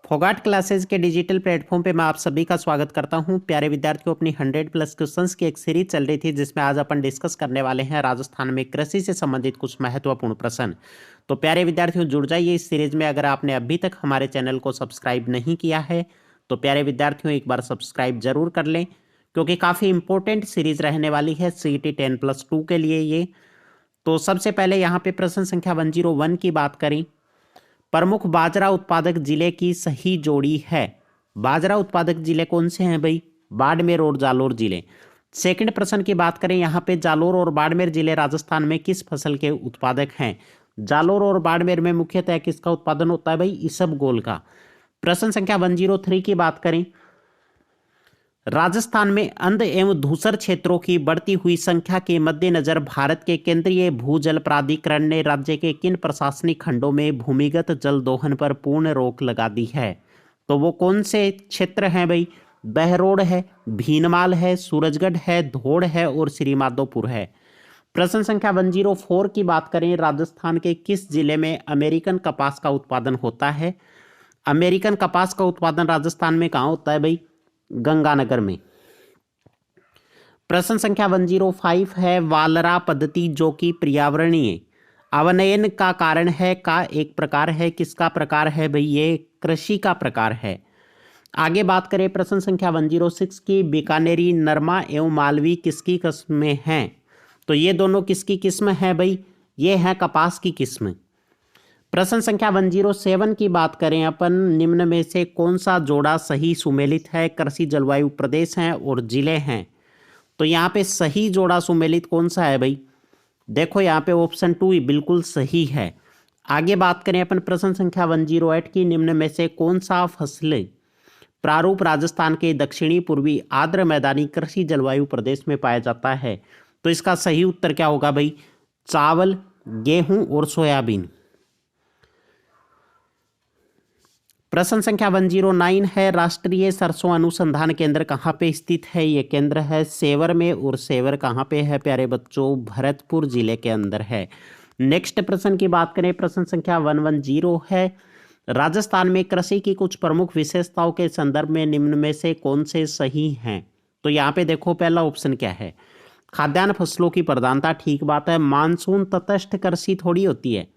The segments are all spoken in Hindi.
फोगाट क्लासेस के डिजिटल प्लेटफॉर्म पे मैं आप सभी का स्वागत करता हूं। प्यारे विद्यार्थियों, अपनी 100+ क्वेश्चंस की एक सीरीज चल रही थी जिसमें आज अपन डिस्कस करने वाले हैं राजस्थान में कृषि से संबंधित कुछ महत्वपूर्ण प्रश्न। तो प्यारे विद्यार्थियों, जुड़ जाइए इस सीरीज में। अगर आपने अभी तक हमारे चैनल को सब्सक्राइब नहीं किया है तो प्यारे विद्यार्थियों एक बार सब्सक्राइब जरूर कर लें, क्योंकि काफ़ी इंपॉर्टेंट सीरीज रहने वाली है CET 10+2 के लिए ये। तो सबसे पहले यहाँ पे प्रश्न संख्या 101 की बात करें। प्रमुख बाजरा उत्पादक जिले की सही जोड़ी है। बाजरा उत्पादक जिले कौन से हैं भाई? बाड़मेर और जालोर जिले। सेकंड प्रश्न की बात करें, यहाँ पे जालोर और बाड़मेर जिले राजस्थान में किस फसल के उत्पादक हैं? जालोर और बाड़मेर में मुख्यतः किसका उत्पादन होता है भाई? इसबगोल का। प्रश्न संख्या 103 की बात करें, राजस्थान में अंध एवं धूसर क्षेत्रों की बढ़ती हुई संख्या के मद्देनजर भारत के केंद्रीय भूजल प्राधिकरण ने राज्य के किन प्रशासनिक खंडों में भूमिगत जल दोहन पर पूर्ण रोक लगा दी है? तो वो कौन से क्षेत्र हैं भाई? बहरोड है, भीनमाल है, सूरजगढ़ है, धौड़ है और श्रीमाधोपुर है। प्रश्न संख्या 104 की बात करें, राजस्थान के किस जिले में अमेरिकन कपास का उत्पादन होता है? अमेरिकन कपास का उत्पादन राजस्थान में कहाँ होता है भाई? गंगानगर में। प्रश्न संख्या 105 है, वालरा पद्धति जो कि पर्यावरणीय अवनयन का कारण है का एक प्रकार है, किसका प्रकार है भाई? ये कृषि का प्रकार है। आगे बात करें प्रश्न संख्या 106 की, बीकानेरी नरमा एवं मालवी किसकी किस्में हैं? तो ये दोनों किसकी किस्म है भाई? ये है कपास की किस्म। प्रश्न संख्या 107 की बात करें अपन, निम्न में से कौन सा जोड़ा सही सुमेलित है? कृषि जलवायु प्रदेश हैं और जिले हैं। तो यहाँ पे सही जोड़ा सुमेलित कौन सा है भाई? देखो यहाँ पे ऑप्शन 2 ही बिल्कुल सही है। आगे बात करें अपन प्रश्न संख्या 108 की, निम्न में से कौन सा फसल प्रारूप राजस्थान के दक्षिणी पूर्वी आर्द्र मैदानी कृषि जलवायु प्रदेश में पाया जाता है? तो इसका सही उत्तर क्या होगा भाई? चावल, गेहूं और सोयाबीन। प्रश्न संख्या 109 है, राष्ट्रीय सरसों अनुसंधान केंद्र कहाँ पे स्थित है? ये केंद्र है सेवर में, और सेवर कहाँ पे है प्यारे बच्चों? भरतपुर जिले के अंदर है। नेक्स्ट प्रश्न की बात करें, प्रश्न संख्या 110 है, राजस्थान में कृषि की कुछ प्रमुख विशेषताओं के संदर्भ में निम्न में से कौन से सही हैं? तो यहाँ पे देखो पहला ऑप्शन क्या है? खाद्यान्न फसलों की प्रधानता, ठीक बात है। मानसून तटस्थ कृषि थोड़ी होती है,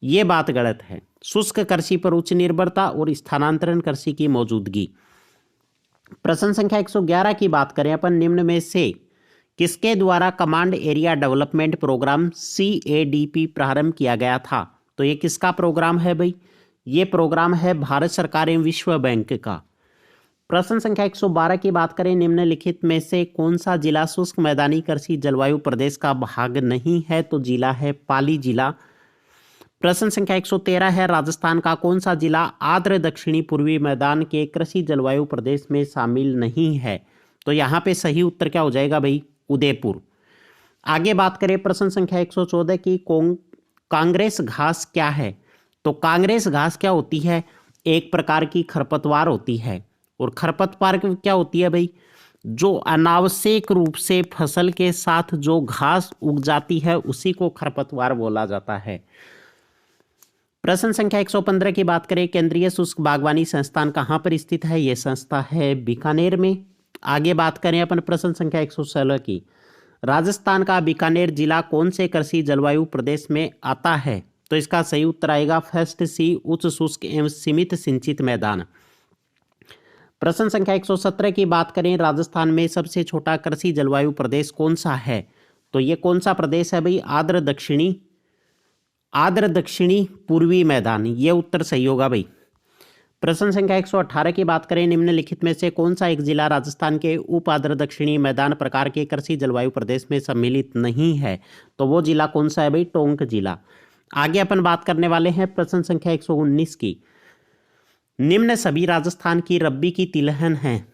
ये बात गलत है। शुष्क कृषि पर उच्च निर्भरता और स्थानांतरण कृषि की मौजूदगी। प्रश्न संख्या 111 की बात करें अपन, निम्न में से किसके द्वारा command area development programme CADP प्रारंभ किया गया था? तो ये किसका प्रोग्राम है भाई? ये प्रोग्राम है भारत सरकार एवं विश्व बैंक का। प्रश्न संख्या 112 की बात करें, निम्नलिखित में से कौन सा जिला शुष्क मैदानी कृषि जलवायु प्रदेश का भाग नहीं है? तो जिला है पाली जिला। प्रश्न संख्या 113 है, राजस्थान का कौन सा जिला आर्द्र दक्षिणी पूर्वी मैदान के कृषि जलवायु प्रदेश में शामिल नहीं है? तो यहाँ पे सही उत्तर क्या हो जाएगा भाई? उदयपुर। आगे बात करें प्रश्न संख्या 114 की, कांग्रेस घास क्या है? तो कांग्रेस घास क्या होती है? एक प्रकार की खरपतवार होती है। और खरपतवार क्या होती है भाई? जो अनावश्यक रूप से फसल के साथ जो घास उग जाती है उसी को खरपतवार बोला जाता है। प्रश्न संख्या 115 की बात करें, केंद्रीय शुष्क बागवानी संस्थान कहाँ पर स्थित है? यह संस्था है बीकानेर में। आगे बात करें अपन प्रश्न संख्या 116 की, राजस्थान का बीकानेर जिला कौन से कृषि जलवायु प्रदेश में आता है? तो इसका सही उत्तर आएगा फर्स्ट सी, उच्च शुष्क एवं सीमित सिंचित मैदान। प्रश्न संख्या 117 की बात करें, राजस्थान में सबसे छोटा कृषि जलवायु प्रदेश कौन सा है? तो ये कौन सा प्रदेश है भाई? आर्द्र दक्षिणी पूर्वी मैदान, ये उत्तर सही होगा भाई। प्रश्न संख्या 118 की बात करें, निम्नलिखित में से कौन सा एक जिला राजस्थान के उप आर्द्र दक्षिणी मैदान प्रकार के कृषि जलवायु प्रदेश में सम्मिलित नहीं है? तो वो जिला कौन सा है भाई? टोंक जिला। आगे अपन बात करने वाले हैं प्रश्न संख्या 119 की, निम्न सभी राजस्थान की रब्बी की तिलहन है?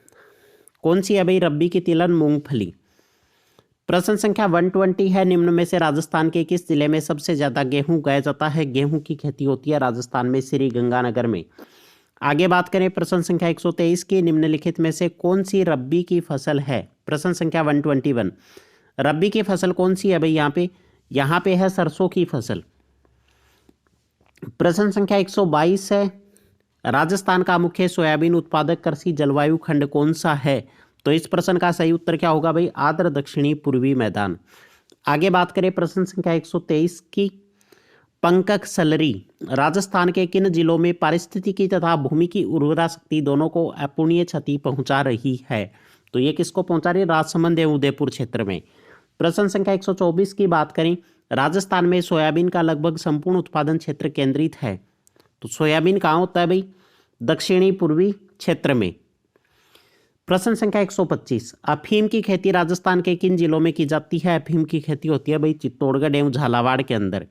कौन सी है भाई रब्बी की तिलहन? मूंगफली। प्रश्न संख्या 120 है, निम्न में से राजस्थान के किस जिले में सबसे ज्यादा गेहूं उगाया जाता है? गेहूं की खेती होती है राजस्थान में श्री गंगानगर में। आगे बात करें प्रश्न संख्या 123 की, निम्नलिखित में से कौन सी रब्बी की फसल है? प्रश्न संख्या 121, रब्बी की फसल कौन सी है भाई? यहाँ पे है सरसों की फसल। प्रश्न संख्या 122 है, राजस्थान का मुख्य सोयाबीन उत्पादक कृषि जलवायु खंड कौन सा है? तो इस प्रश्न का सही उत्तर क्या होगा भाई? आर्द्र दक्षिणी पूर्वी मैदान। आगे बात करें प्रश्न संख्या 123 की। पंकक सलरी राजस्थान के किन जिलों में पारिस्थितिकी तथा भूमि की उर्वरा शक्ति दोनों को अपूरणीय क्षति पहुंचा रही है? तो ये किसको पहुंचा रही है? राजसमंद एवं उदयपुर क्षेत्र में। प्रश्न संख्या 124 की बात करें, राजस्थान में सोयाबीन का लगभग संपूर्ण उत्पादन क्षेत्र केंद्रित है। तो सोयाबीन कहाँ होता है भाई? दक्षिणी पूर्वी क्षेत्र में। प्रश्न संख्या 125, अफीम की खेती राजस्थान के किन जिलों में की जाती है? अफीम की खेती होती है भाई चित्तौड़गढ़ एवं झालावाड़ के अंदर।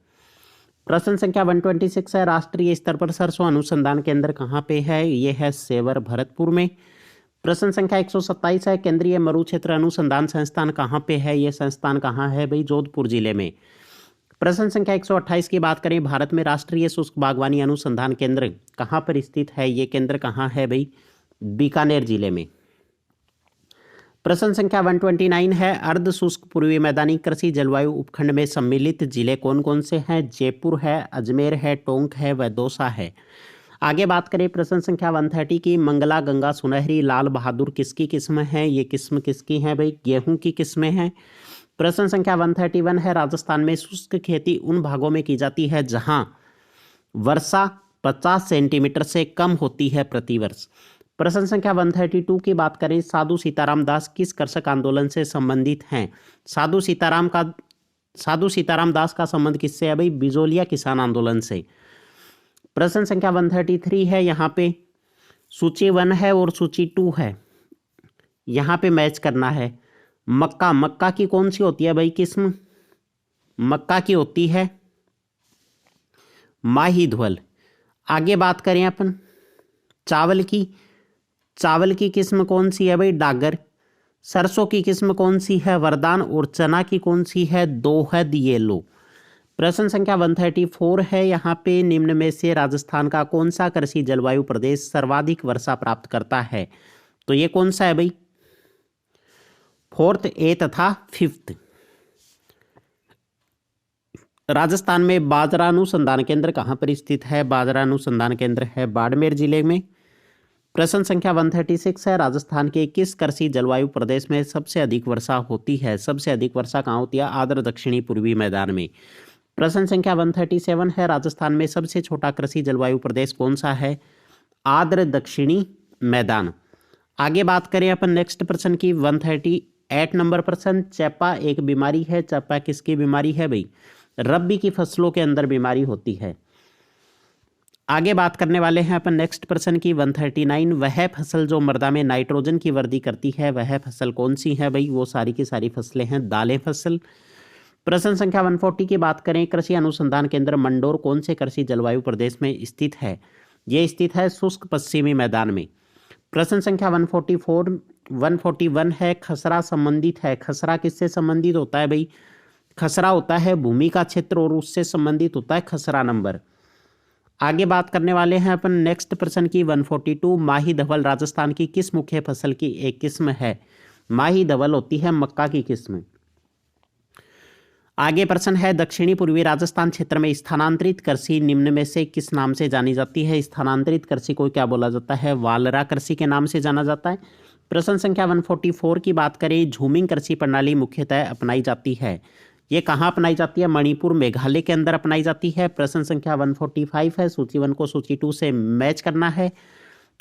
प्रश्न संख्या 126 है, राष्ट्रीय स्तर पर सरसों अनुसंधान केंद्र कहाँ पे है? ये है सेवर भरतपुर में। प्रश्न संख्या 127 है, केंद्रीय मरु क्षेत्र अनुसंधान संस्थान कहाँ पे है? ये संस्थान कहाँ है भाई? जोधपुर जिले में। प्रश्न संख्या 128 की बात करें, भारत में राष्ट्रीय शुष्क बागवानी अनुसंधान केंद्र कहाँ पर स्थित है? ये केंद्र कहाँ है भाई? बीकानेर जिले में। प्रश्न संख्या 129 है, अर्ध शुष्क पूर्वी मैदानी कृषि जलवायु उपखंड में सम्मिलित जिले कौन कौन से हैं? जयपुर है, अजमेर है, टोंक है व दौसा है। आगे बात करें प्रश्न संख्या 130 की, मंगला, गंगा, सुनहरी, लाल बहादुर किसकी किस्म है? ये किस्म किसकी है भाई? गेहूं की किस्में हैं। प्रश्न संख्या 131 है, राजस्थान में शुष्क खेती उन भागों में की जाती है जहां वर्षा 50 सेंटीमीटर से कम होती है प्रतिवर्ष। प्रश्न संख्या 132 की बात करें, साधु सीताराम दास किस कृषक आंदोलन से संबंधित हैं? साधु सीताराम दास का संबंध किससे है भाई? बिजोलिया किसान आंदोलन से। प्रश्न संख्या 133 है, यहाँ पे सूची 1 है और सूची 2 है, यहाँ पे मैच करना है। मक्का की कौन सी होती है भाई किस्म? मक्का की होती है माही धवल। आगे बात करें अपन चावल की किस्म कौन सी है भाई? डागर। सरसों की किस्म कौन सी है? वरदान। और चना की कौन सी है? दोहद येलो। प्रश्न संख्या 134 है, यहाँ पे निम्न में से राजस्थान का कौन सा कृषि जलवायु प्रदेश सर्वाधिक वर्षा प्राप्त करता है? तो ये कौन सा है भाई? 4th, 8th तथा 5th। राजस्थान में बाजरा अनुसंधान केंद्र कहाँ पर स्थित है? बाजरा अनुसंधान केंद्र है बाड़मेर जिले में। प्रश्न संख्या 136 है, राजस्थान के किस कृषि जलवायु प्रदेश में सबसे अधिक वर्षा होती है? सबसे अधिक वर्षा कहाँ होती है? आर्द्र दक्षिणी पूर्वी मैदान में। प्रश्न संख्या 137 है, राजस्थान में सबसे छोटा कृषि जलवायु प्रदेश कौन सा है? आर्द्र दक्षिणी मैदान। आगे बात करें अपन नेक्स्ट प्रश्न की, 138 नंबर प्रश्न, चैपा एक बीमारी है। चैपा किसकी बीमारी है भाई? रबी की फसलों के अंदर बीमारी होती है। आगे बात करने वाले हैं अपन नेक्स्ट प्रश्न की, 139, वह फसल जो मृदा में नाइट्रोजन की वृद्धि करती है वह फसल कौन सी है भाई? वो सारी की सारी फसलें हैं दालें फसल। प्रश्न संख्या 140 की बात करें, कृषि अनुसंधान केंद्र मंडोर कौन से कृषि जलवायु प्रदेश में स्थित है? ये स्थित है शुष्क पश्चिमी मैदान में। प्रश्न संख्या 141 है, खसरा संबंधित है। खसरा किससे संबंधित होता है भाई? खसरा होता है भूमि का क्षेत्र और उससे संबंधित होता है खसरा नंबर। आगे बात करने वाले हैं अपन नेक्स्ट प्रश्न की, 142, माही धवल राजस्थान की किस मुख्य फसल की एक किस्म है? माही धवल होती है मक्का की किस्म। आगे प्रश्न है, दक्षिणी पूर्वी राजस्थान क्षेत्र में स्थानांतरित कृषि निम्न में से किस नाम से जानी जाती है? स्थानांतरित कृषि को क्या बोला जाता है? वालरा कृषि के नाम से जाना जाता है। प्रश्न संख्या 144 की बात करें, झूमिंग कृषि प्रणाली मुख्यतः अपनाई जाती है। ये कहाँ अपनाई जाती है? मणिपुर मेघालय के अंदर अपनाई जाती है। प्रश्न संख्या 145 है, सूची 1 को सूची 2 से मैच करना है।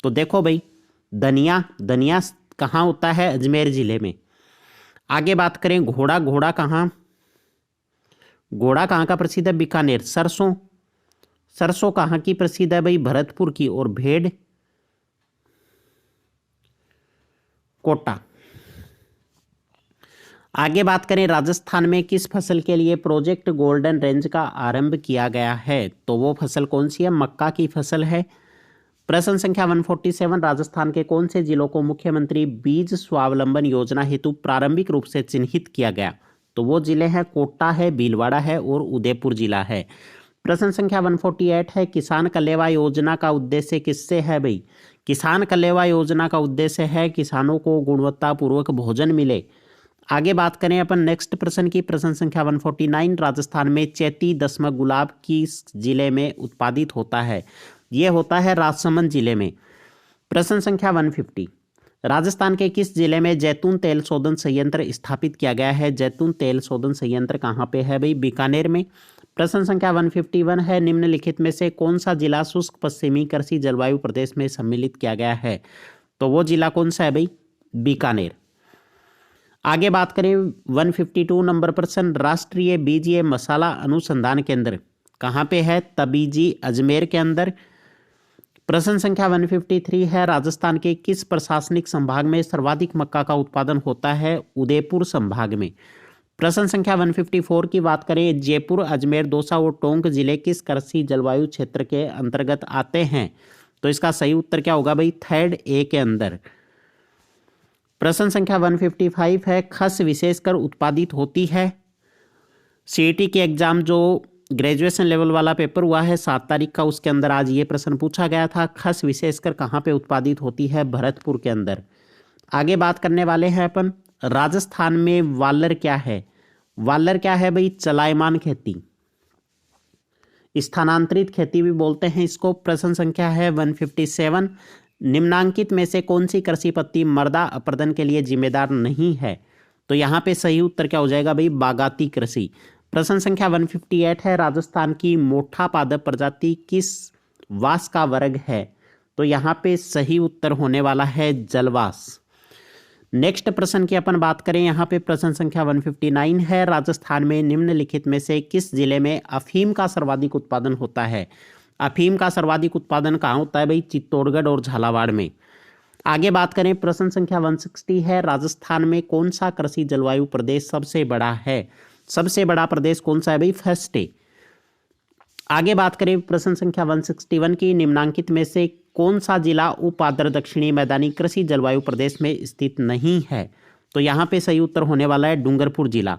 तो देखो भाई, धनिया कहाँ होता है? अजमेर जिले में। आगे बात करें, घोड़ा कहाँ का प्रसिद्ध है? बीकानेर। सरसों कहाँ की प्रसिद्ध है भाई? भरतपुर की। और भेड़ कोटा। आगे बात करें, राजस्थान में किस फसल के लिए प्रोजेक्ट गोल्डन रेंज का आरंभ किया गया है? तो वो फसल कौन सी है? मक्का की फसल है। प्रश्न संख्या 147, राजस्थान के कौन से जिलों को मुख्यमंत्री बीज स्वावलंबन योजना हेतु प्रारंभिक रूप से चिन्हित किया गया? तो वो जिले हैं कोटा है, भीलवाड़ा है और उदयपुर जिला है। प्रश्न संख्या 148 है, किसान कलेवा योजना का उद्देश्य किससे है भाई? किसान कलेवा योजना का उद्देश्य है किसानों को गुणवत्तापूर्वक भोजन मिले। आगे बात करें अपन नेक्स्ट प्रश्न की, प्रश्न संख्या 149, राजस्थान में चैती दशमक गुलाब किस जिले में उत्पादित होता है? ये होता है राजसमंद जिले में। प्रश्न संख्या 150, राजस्थान के किस जिले में जैतून तेल शोधन संयंत्र स्थापित किया गया है? जैतून तेल शोधन संयंत्र कहाँ पे है भाई? बीकानेर में। प्रश्न संख्या 151 है, निम्नलिखित में से कौन सा जिला शुष्क पश्चिमी कृषि जलवायु प्रदेश में सम्मिलित किया गया है? तो वो जिला कौन सा है भाई? बीकानेर। आगे बात करें 152 नंबर प्रश्न, राष्ट्रीय बीजीय मसाला अनुसंधान केंद्र कहाँ पे है? तबीजी अजमेर के अंदर। प्रश्न संख्या 153 है, राजस्थान के किस प्रशासनिक संभाग में सर्वाधिक मक्का का उत्पादन होता है? उदयपुर संभाग में। प्रश्न संख्या 154 की बात करें, जयपुर, अजमेर, दौसा और टोंक जिले किस कृषि जलवायु क्षेत्र के अंतर्गत आते हैं? तो इसका सही उत्तर क्या होगा भाई? थर्ड ए के अंदर। प्रश्न संख्या 155 है, खस विशेषकर उत्पादित होती है। सीईटी के एग्जाम जो ग्रेजुएशन लेवल वाला पेपर हुआ है 7 तारीख का, उसके अंदर आज ये प्रश्न पूछा गया था, खस विशेषकर कहाँ पे उत्पादित होती है? भरतपुर के अंदर। आगे बात करने वाले हैं अपन, राजस्थान में वालर क्या है? वालर क्या है भाई? चलायमान खेती, स्थानांतरित खेती भी बोलते हैं इसको। प्रश्न संख्या है 157, निम्नांकित में से कौन सी कृषि पद्धति मृदा अपरदन के लिए जिम्मेदार नहीं है? तो यहाँ पे सही उत्तर क्या हो जाएगा भाई? बागाती कृषि। प्रश्न संख्या 158 है, राजस्थान की मोठा पादप प्रजाति किस वास का वर्ग है? तो यहाँ पे सही उत्तर होने वाला है जलवास। नेक्स्ट प्रश्न की अपन बात करें, यहाँ पे प्रश्न संख्या 159 है, राजस्थान में निम्नलिखित में से किस जिले में अफीम का सर्वाधिक उत्पादन होता है? अफीम का सर्वाधिक उत्पादन कहाँ होता है भाई? चित्तौड़गढ़ और झालावाड़ में। आगे बात करें, प्रश्न संख्या 160 है, राजस्थान में कौन सा कृषि जलवायु प्रदेश सबसे बड़ा है? सबसे बड़ा प्रदेश कौन सा है भाई? फर्स्ट है। आगे बात करें प्रश्न संख्या 161 की, निम्नांकित में से कौन सा जिला उपाद्र दक्षिणी मैदानी कृषि जलवायु प्रदेश में स्थित नहीं है? तो यहाँ पे सही उत्तर होने वाला है डूंगरपुर जिला।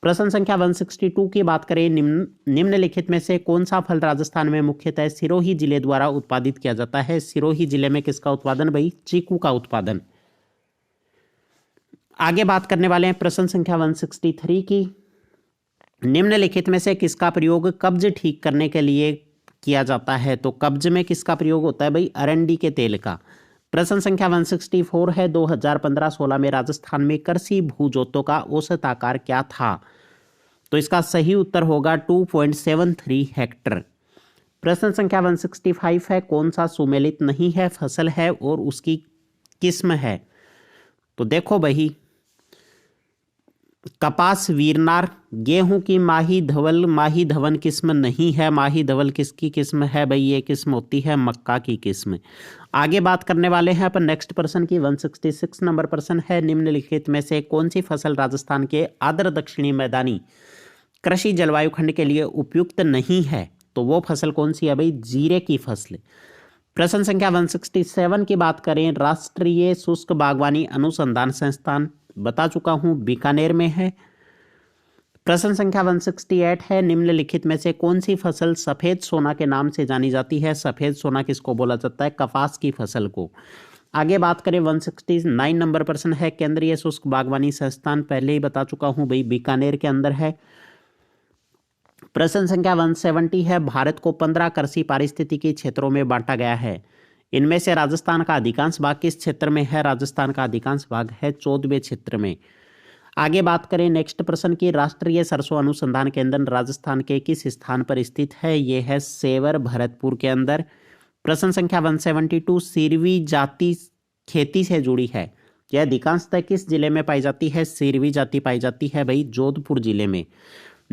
प्रश्न संख्या 162 की बात करें, निम्नलिखित में से कौन सा फल राजस्थान में मुख्यतः सिरोही जिले द्वारा उत्पादित किया जाता है? सिरोही जिले में किसका उत्पादन भाई? चीकू का उत्पादन। आगे बात करने वाले हैं प्रश्न संख्या 163 की, निम्नलिखित में से किसका प्रयोग कब्ज ठीक करने के लिए किया जाता है? तो कब्ज में किसका प्रयोग होता है भाई? अरंडी के तेल का। प्रश्न संख्या 164 है, 2015-16 में राजस्थान में कृषि भूजोतों का औसत आकार क्या था? तो इसका सही उत्तर होगा 2.73 हेक्टर। प्रश्न संख्या 165 है, कौन सा सुमेलित नहीं है फसल है और उसकी किस्म है? तो देखो भाई, कपास वीरनार, गेहूं की माही धवन किस्म नहीं है। माही धवल किसकी किस्म है भाई? ये किस्म होती है मक्का की किस्म। आगे बात करने वाले हैं अपन नेक्स्ट प्रश्न की, 166 नंबर प्रश्न है, निम्नलिखित में से कौन सी फसल राजस्थान के आर्द्र दक्षिणी मैदानी कृषि जलवायु खंड के लिए उपयुक्त नहीं है? तो वो फसल कौन सी है भाई? जीरे की फसल। प्रश्न संख्या 167 की बात करें, राष्ट्रीय शुष्क बागवानी अनुसंधान संस्थान बता चुका हूं बीकानेर में है। प्रश्न संख्या 168 है, निम्नलिखित में से कौन सी फसल सफेद सोना के नाम से जानी जाती है? सफेद सोना किसको बोला जाता है? कपास की फसल को। आगे बात करें 169 नंबर प्रश्न है, केंद्रीय शुष्क बागवानी संस्थान पहले ही बता चुका हूं भाई बीकानेर के अंदर है। प्रश्न संख्या 170 है, भारत को 15 कृषि पारिस्थितिकी क्षेत्रों में बांटा गया है। इनमें से राजस्थान का अधिकांश भाग किस क्षेत्र में है? राजस्थान का अधिकांश भाग है 14वें क्षेत्र में। आगे बात करें नेक्स्ट प्रश्न की, राष्ट्रीय सरसों अनुसंधान केंद्र राजस्थान के किस स्थान पर स्थित है? यह है सेवर, भरतपुर के अंदर। प्रश्न संख्या 172, सिरवी जाति खेती से जुड़ी है, यह अधिकांशतः किस जिले में पाई जाती है? सिरवी जाति पाई जाती है भाई जोधपुर जिले में।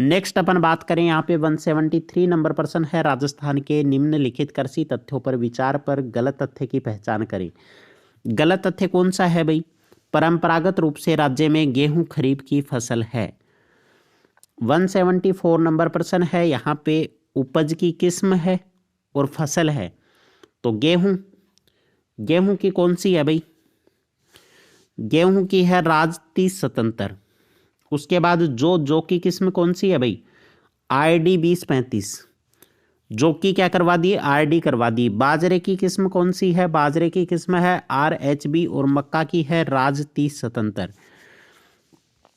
नेक्स्ट अपन बात करें यहाँ पे 173 नंबर प्रश्न है, राजस्थान के निम्नलिखित कृषि तथ्यों पर विचार पर गलत तथ्य की पहचान करें। गलत तथ्य कौन सा है भाई? परंपरागत रूप से राज्य में गेहूं खरीफ की फसल है। 174 नंबर प्रश्न है, यहाँ पे उपज की किस्म है और फसल है। तो गेहूं की कौन सी है भाई? गेहूं की है राजती स्वतंत्र। उसके बाद जो की किस्म कौन सी है भाई? RD 2035। जो की क्या करवा दी? RD करवा दी। बाजरे की किस्म कौन सी है? बाजरे की किस्म है RHB और मक्का की है राज 30 स्वतंत्र।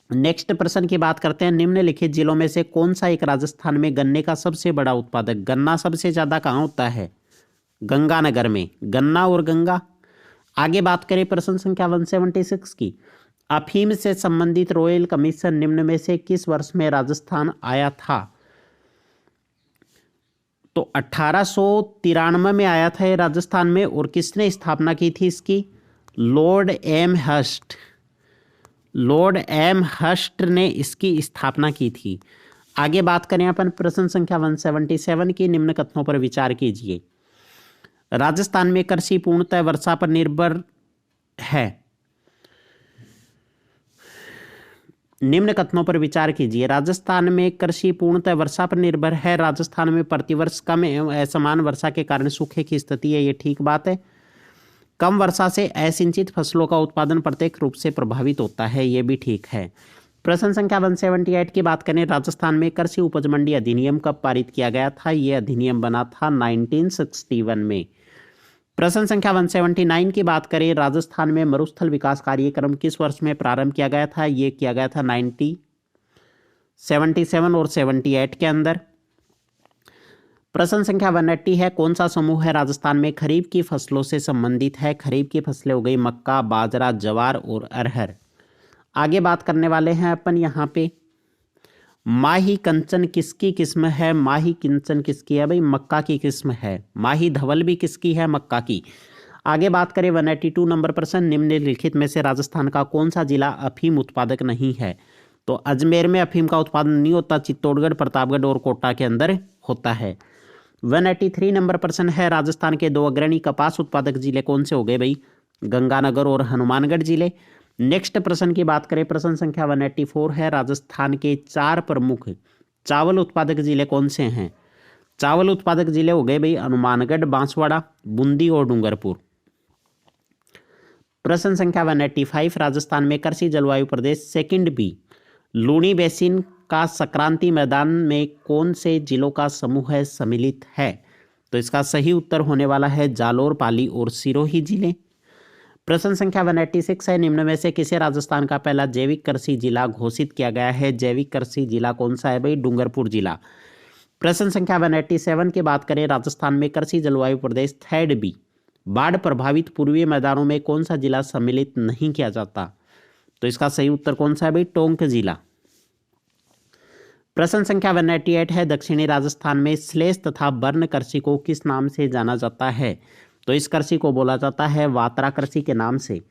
नेक्स्ट प्रश्न की बात करते हैं, निम्नलिखित जिलों में से कौन सा एक राजस्थान में गन्ने का सबसे बड़ा उत्पादक? गन्ना सबसे ज्यादा कहाँ होता है? गंगानगर में, गन्ना और गंगा। आगे बात करें प्रश्न संख्या 176 की, अफीम से संबंधित रॉयल कमीशन निम्न में से किस वर्ष में राजस्थान आया था? तो 1893 में आया था ये राजस्थान में। और किसने स्थापना की थी इसकी? Lord Amherst. लॉर्ड एमहर्स्ट ने इसकी स्थापना की थी। आगे बात करें अपन प्रश्न संख्या 177 की, निम्न कथनों पर विचार कीजिए। राजस्थान में कृषि पूर्णतः वर्षा पर निर्भर है। निम्न कथनों पर विचार कीजिए। राजस्थान में कृषि पूर्णतः वर्षा पर निर्भर है। राजस्थान में प्रतिवर्ष कम एवं असमान वर्षा के कारण सूखे की स्थिति है, ये ठीक बात है। कम वर्षा से असिंचित फसलों का उत्पादन प्रत्यक्ष रूप से प्रभावित होता है, ये भी ठीक है। प्रश्न संख्या 178 की बात करें, राजस्थान में कृषि उपज मंडी अधिनियम कब पारित किया गया था? ये अधिनियम बना था 1961 में। प्रश्न संख्या 179 की बात करें, राजस्थान में मरुस्थल विकास कार्यक्रम किस वर्ष में प्रारंभ किया गया था? ये किया गया था 1977 और 78 के अंदर। प्रश्न संख्या 180 है, कौन सा समूह है राजस्थान में खरीफ की फसलों से संबंधित है? खरीफ की फसलें हो गई मक्का, बाजरा, ज्वार और अरहर। आगे बात करने वाले हैं अपन यहाँ पे, माही कंचन किसकी किस्म है? माही कंचन किसकी है भाई? मक्का की किस्म है। माही धवल भी किसकी है? मक्का की। आगे बात करें 182 नंबर प्रश्न, निम्नलिखित में से राजस्थान का कौन सा जिला अफीम उत्पादक नहीं है? तो अजमेर में अफीम का उत्पादन नहीं होता, चित्तौड़गढ़, प्रतापगढ़ और कोटा के अंदर होता है। 183 नंबर प्रश्न है, राजस्थान के 2 अग्रणी कपास उत्पादक जिले कौन से हो गए भाई? गंगानगर और हनुमानगढ़ जिले। नेक्स्ट प्रश्न की बात करें, प्रश्न संख्या 184 है, राजस्थान के 4 प्रमुख चावल उत्पादक जिले कौन से हैं? चावल उत्पादक जिले हो गए भाई हनुमानगढ़, बांसवाड़ा, बूंदी और डूंगरपुर। प्रश्न संख्या 185, राजस्थान में कृषि जलवायु प्रदेश सेकंड बी लूणी बेसिन का संक्रांति मैदान में कौन से जिलों का समूह सम्मिलित है? तो इसका सही उत्तर होने वाला है जालोर, पाली और सिरोही जिले। प्रश्न संख्या 186 है, निम्न में से किसे राजस्थान का पहला जैविक कृषि जिला घोषित किया गया है? जैविक कृषि जिला कौन सा है भाई? डूंगरपुर जिला। प्रश्न संख्या 187 की बात करें, राजस्थान में कृषि जलवायु प्रदेश थर्ड बी बाढ़ प्रभावित पूर्वी मैदानों में कौन सा जिला सम्मिलित नहीं किया जाता? तो इसका सही उत्तर कौन सा है भाई? टोंक जिला। प्रश्न संख्या 188 है, दक्षिणी राजस्थान में श्लेष तथा बर्न कृषि को किस नाम से जाना जाता है? तो इस कृषि को बोला जाता है वात्रा कृषि के नाम से।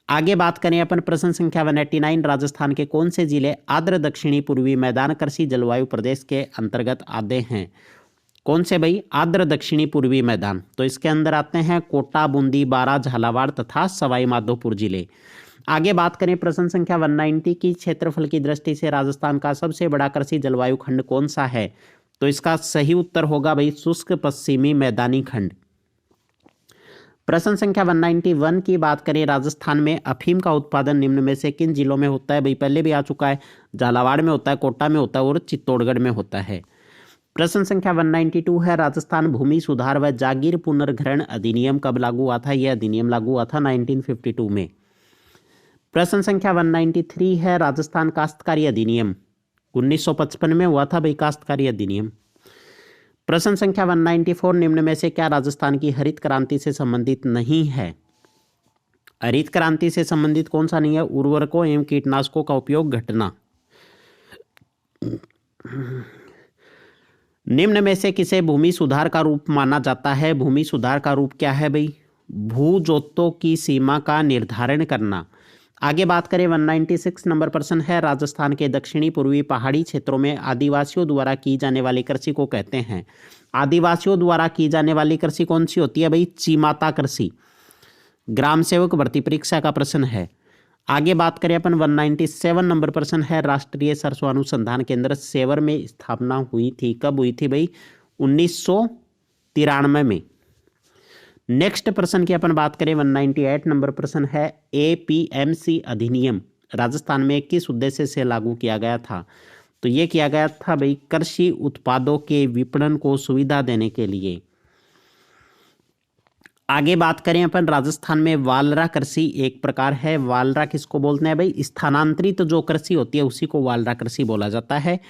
आगे बात करें अपन प्रश्न संख्या 189, राजस्थान के कौन से जिले आर्द्र दक्षिणी पूर्वी मैदान कृषि जलवायु प्रदेश के अंतर्गत आते हैं? कौन से भाई? आर्द्र दक्षिणी पूर्वी मैदान। तो इसके अंदर आते हैं कोटा, बूंदी, बारा, झालावाड़ तथा सवाई माधोपुर जिले। आगे बात करें प्रश्न संख्या 190 की, क्षेत्रफल की दृष्टि से राजस्थान का सबसे बड़ा कृषि जलवायु खंड कौन सा है? तो इसका सही उत्तर होगा भाई शुष्क पश्चिमी मैदानी खंड। प्रश्न संख्या 191 की बात करें, राजस्थान में अफीम का उत्पादन निम्न में से किन जिलों में होता है? भाई पहले भी आ चुका है, झालावाड़ में होता है, कोटा में होता है और चित्तौड़गढ़ में होता है। प्रश्न संख्या 192 है, राजस्थान भूमि सुधार व जागीर पुनर्ग्रहण अधिनियम कब लागू हुआ था? यह अधिनियम लागू हुआ था 1952 में। प्रश्न संख्या 193 है, राजस्थान काश्तकारी अधिनियम 1955 में हुआ था भाई काश्तकारी अधिनियम। प्रश्न संख्या 194, निम्न में से क्या राजस्थान की हरित क्रांति से संबंधित नहीं है? हरित क्रांति से संबंधित कौन सा नहीं है? उर्वरकों एवं कीटनाशकों का उपयोग घटना। निम्न में से किसे भूमि सुधार का रूप माना जाता है? भूमि सुधार का रूप क्या है भाई? भू जोतों की सीमा का निर्धारण करना। आगे बात करें 196 नंबर प्रश्न है, राजस्थान के दक्षिणी पूर्वी पहाड़ी क्षेत्रों में आदिवासियों द्वारा की जाने वाली कृषि को कहते हैं? आदिवासियों द्वारा की जाने वाली कृषि कौन सी होती है भाई? चीमाता कृषि। ग्राम सेवक भर्ती परीक्षा का प्रश्न है। आगे बात करें अपन 197 नंबर प्रश्न है, राष्ट्रीय सरसों अनुसंधान केंद्र सेवर में स्थापना हुई थी? कब हुई थी भाई? 1993 में। नेक्स्ट प्रश्न की अपन बात करें 198 नंबर प्रश्न है, एपीएमसी अधिनियम राजस्थान में किस उद्देश्य से लागू किया गया था? तो ये किया गया था भाई कृषि उत्पादों के विपणन को सुविधा देने के लिए। आगे बात करें अपन राजस्थान में वालरा कृषि एक प्रकार है। वालरा किसको बोलते हैं भाई? स्थानांतरित जो कृषि होती है उसी को वालरा कृषि बोला जाता है।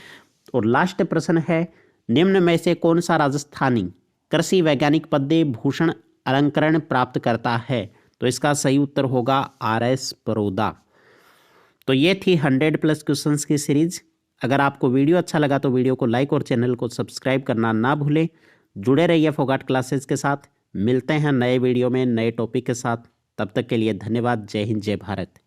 और लास्ट प्रश्न है, निम्न में से कौन सा राजस्थानी कृषि वैज्ञानिक पदवी भूषण अलंकरण प्राप्त करता है? तो इसका सही उत्तर होगा RS बड़ौदा। तो ये थी 100+ क्वेश्चंस की सीरीज। अगर आपको वीडियो अच्छा लगा तो वीडियो को लाइक और चैनल को सब्सक्राइब करना ना भूलें। जुड़े रहिए फोगाट क्लासेस के साथ। मिलते हैं नए वीडियो में नए टॉपिक के साथ। तब तक के लिए धन्यवाद। जय हिंद, जय भारत।